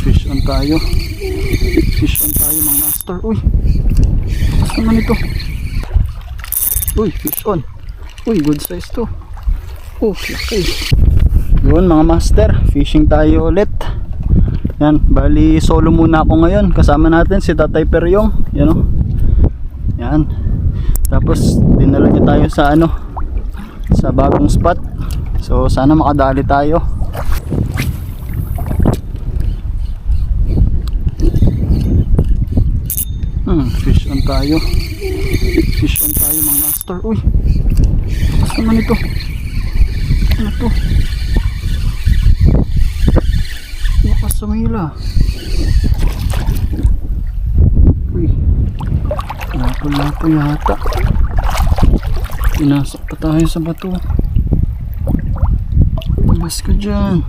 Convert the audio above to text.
Fish on tayo. Fish on tayo mga master. Uy, lakas naman ito. Uy, fish on. Uy, good size to. Oh, okay. Yun mga master, fishing tayo ulit. Yan, bali solo muna ako ngayon. Kasama natin si Tatay Peryong. Yan o. Yan. Tapos dinala niya tayo sa sa bagong spot. So sana makadali tayo. Fish on tayo. Fish on tayo mga master. Uy, lakas naman ito. Ano to? Lakas sumila. Uy, lapo yata. Pinasok pa tayo sa bato. Labas ka dyan.